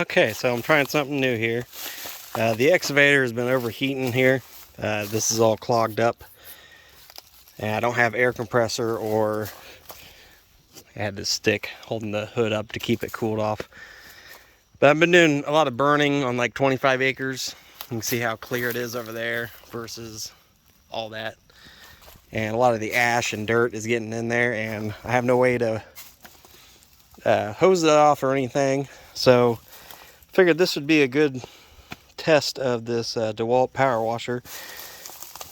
Okay, so I'm trying something new here. The excavator has been overheating here. This is all clogged up. And I don't have air compressor, or I had this stick holding the hood up to keep it cooled off. But I've been doing a lot of burning on like 25 acres. You can see how clear it is over there versus all that. And a lot of the ash and dirt is getting in there, and I have no way to hose it off or anything. So I figured this would be a good test of this Dewalt power washer.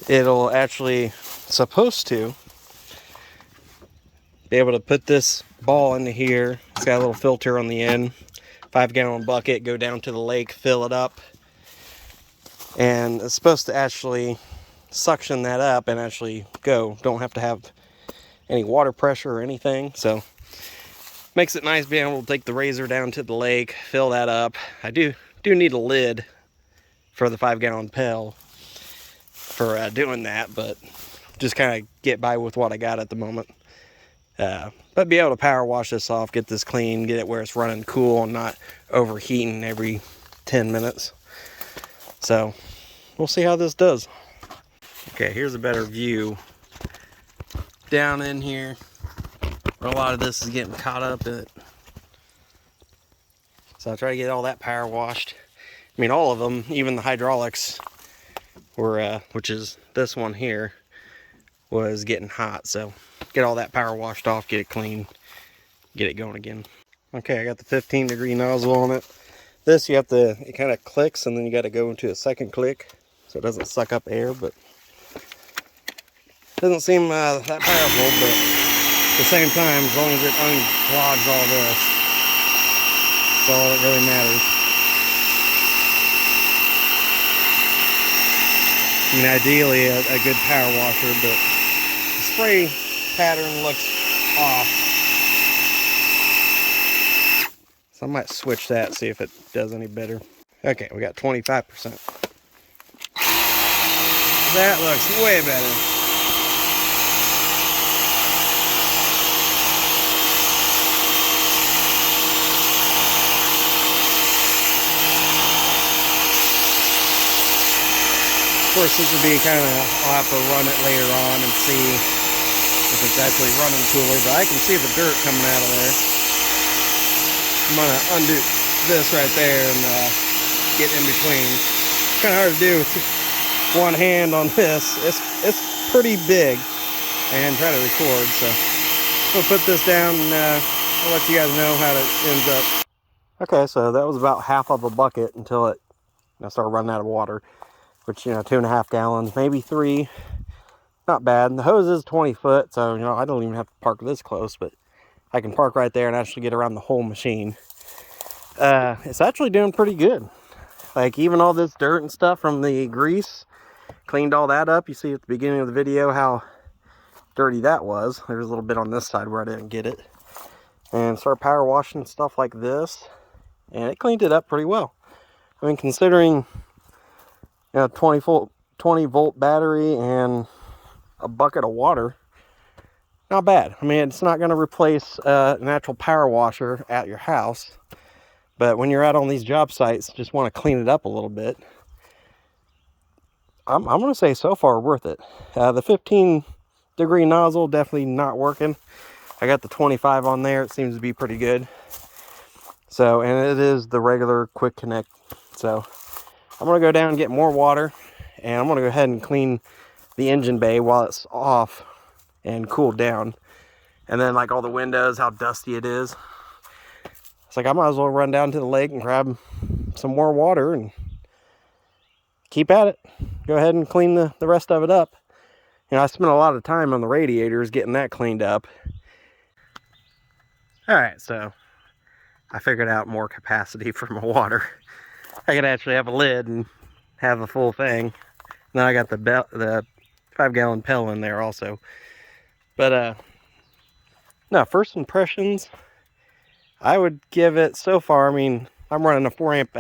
It'll actually supposed to be able to put this ball into here. It's got a little filter on the end, 5-gallon bucket, go down to the lake, fill it up, and it's supposed to actually suction that up and actually go. Don't have to have any water pressure or anything. So makes it nice being able to take the razor down to the lake, fill that up. I do need a lid for the 5-gallon pail for doing that, but just kind of get by with what I got at the moment. But be able to power wash this off, get this clean, get it where it's running cool and not overheating every 10 minutes. So we'll see how this does. Okay, here's a better view down in here where a lot of this is getting caught up in it. So I try to get all that power washed. I mean, all of them, even the hydraulics were, which is this one here, was getting hot. So get all that power washed off, get it clean, get it going again. Okay, I got the 15-degree nozzle on it. This, you have to, it kind of clicks, and then you got to go into a second click so it doesn't suck up air, but it doesn't seem that powerful. But at the same time, as long as it unclogs all this, that's all that really matters. I mean, ideally a good power washer, but the spray pattern looks off. So I might switch that, see if it does any better. Okay, we got 25%. That looks way better. Of course, this would be kind of, I'll have to run it later on and see if it's actually running cooler, but I can see the dirt coming out of there. I'm gonna undo this right there and get in between. It's kind of hard to do with one hand on this. It's pretty big, and try to record. So we'll put this down and I'll let you guys know how it ends up. Okay, so that was about half of a bucket until it started running out of water. Which, 2.5 gallons, maybe 3. Not bad. And the hose is 20 foot, so, I don't even have to park this close, but I can park right there and actually get around the whole machine. It's actually doing pretty good. Like, even all this dirt and stuff from the grease, cleaned all that up. You see at the beginning of the video how dirty that was. There's a little bit on this side where I didn't get it. And start power washing stuff like this, and it cleaned it up pretty well. I mean, considering 20 volt battery and a bucket of water, not bad. I mean, it's not going to replace an actual power washer at your house, but when you're out on these job sites, just want to clean it up a little bit. I'm going to say so far worth it. The 15-degree nozzle definitely not working. I got the 25 on there. It seems to be pretty good. So, and it is the regular quick connect. So I'm going to go down and get more water, and I'm going to go ahead and clean the engine bay while it's off and cool down. And then, like, all the windows, how dusty it is. It's like I might as well run down to the lake and grab some more water and keep at it. Go ahead and clean the rest of it up. I spent a lot of time on the radiators getting that cleaned up. Alright, so I figured out more capacity for my water. I could actually have a lid and have the full thing. Then I got the 5-gallon pail in there also. But no, first impressions, I would give it so far. I mean, I'm running a 4 amp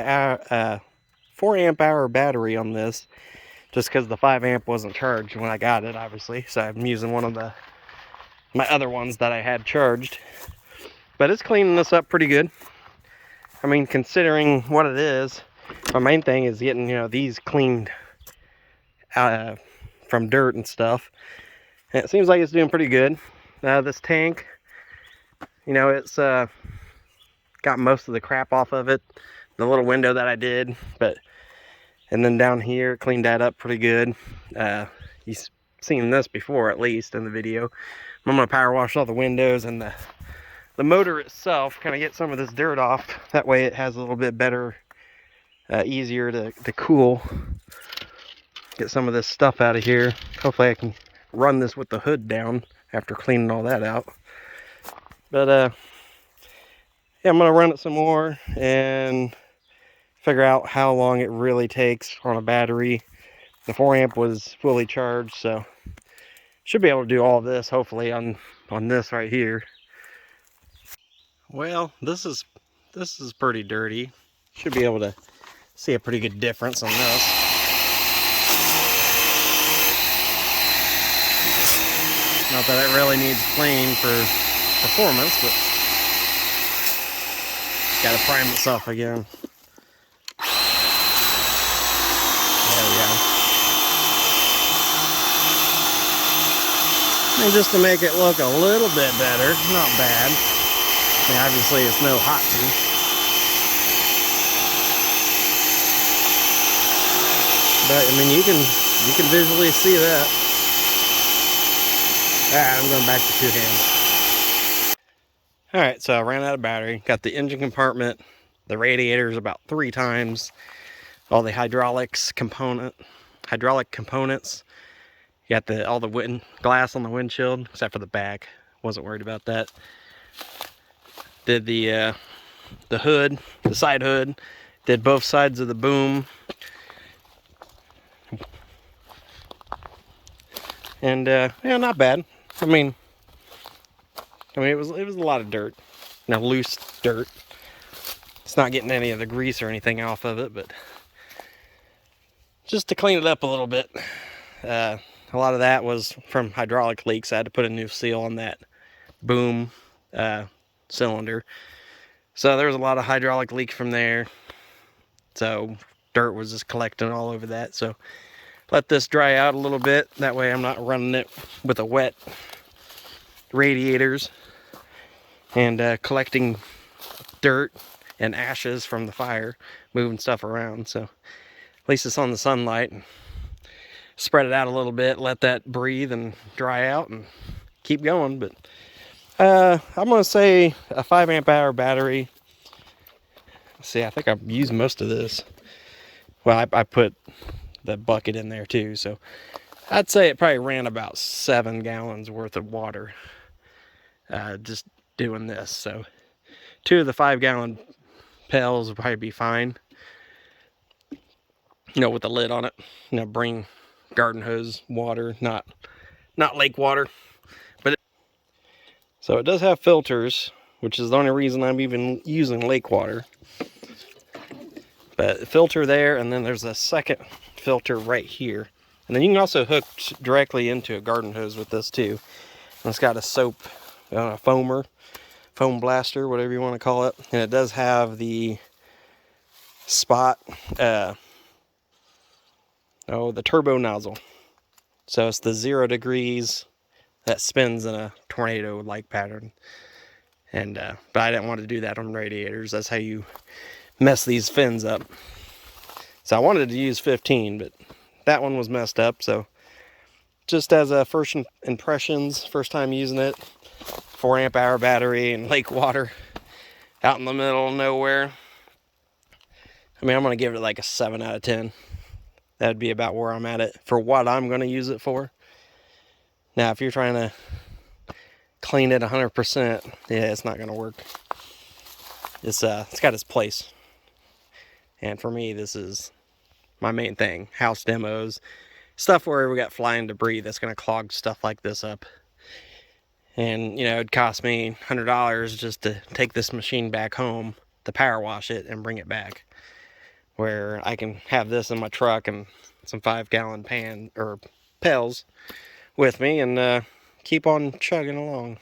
hour battery on this, just because the 5 amp wasn't charged when I got it, obviously. So I'm using one of my other ones that I had charged. But it's cleaning this up pretty good. I mean, considering what it is, my main thing is getting, you know, these cleaned from dirt and stuff. And it seems like it's doing pretty good. This tank, you know, it's got most of the crap off of it. The little window that I did, and then down here, cleaned that up pretty good. You've seen this before, at least in the video. I'm gonna power wash all the windows and the motor itself, kind of get some of this dirt off. That way it has a little bit better, easier to cool. Get some of this stuff out of here. Hopefully I can run this with the hood down after cleaning all that out. But yeah, I'm gonna run it some more and figure out how long it really takes on a battery. The 4 amp was fully charged, so should be able to do all of this hopefully on this right here. Well, this is pretty dirty. Should be able to see a pretty good difference on this. Not that it really needs clean for performance, but gotta prime itself again. There we go. And just to make it look a little bit better, not bad. I mean, obviously it's no hot tube. But I mean, you can visually see that. Alright, I'm going back to 2 hands. Alright, so I ran out of battery. Got the engine compartment, the radiators about 3 times, all the hydraulic components. You got all the glass on the windshield, except for the back. Wasn't worried about that. Did the hood, the side hood. Did both sides of the boom. And yeah, not bad. I mean it was a lot of dirt, you know, loose dirt. It's not getting any of the grease or anything off of it, but just to clean it up a little bit. A lot of that was from hydraulic leaks. I had to put a new seal on that boom cylinder, so there was a lot of hydraulic leak from there. So dirt was just collecting all over that. So let this dry out a little bit. That way I'm not running it with a wet radiators and collecting dirt and ashes from the fire, moving stuff around. So at least it's on the sunlight. Spread it out a little bit, let that breathe and dry out and keep going. But I'm gonna say a 5 amp hour battery. Let's see, I think I've used most of this. Well, I put the bucket in there too, so I'd say it probably ran about 7 gallons worth of water just doing this. So 2 of the 5 gallon pails would probably be fine, you know, with the lid on it. You know, bring garden hose water, not lake water. But so it does have filters, which is the only reason I'm even using lake water. But filter there, and then there's a second filter right here. And then you can also hook directly into a garden hose with this too. And it's got a foam blaster, whatever you want to call it. And it does have the spot, the turbo nozzle. So it's the 0 degrees that spins in a tornado-like pattern. And but I didn't want to do that on radiators. That's how you mess these fins up. So I wanted to use 15, but that one was messed up. So just as a first impressions, first time using it, 4 amp hour battery and lake water out in the middle of nowhere. I mean, I'm going to give it like a 7 out of 10. That'd be about where I'm at it for what I'm going to use it for. Now, if you're trying to clean it 100%, yeah, it's not going to work. It's got its place. And for me, this is my main thing. House demos, stuff where we got flying debris that's going to clog stuff like this up. And, you know, it'd cost me $100 just to take this machine back home, to power wash it and bring it back. Where I can have this in my truck and some 5 gallon pails with me and keep on chugging along.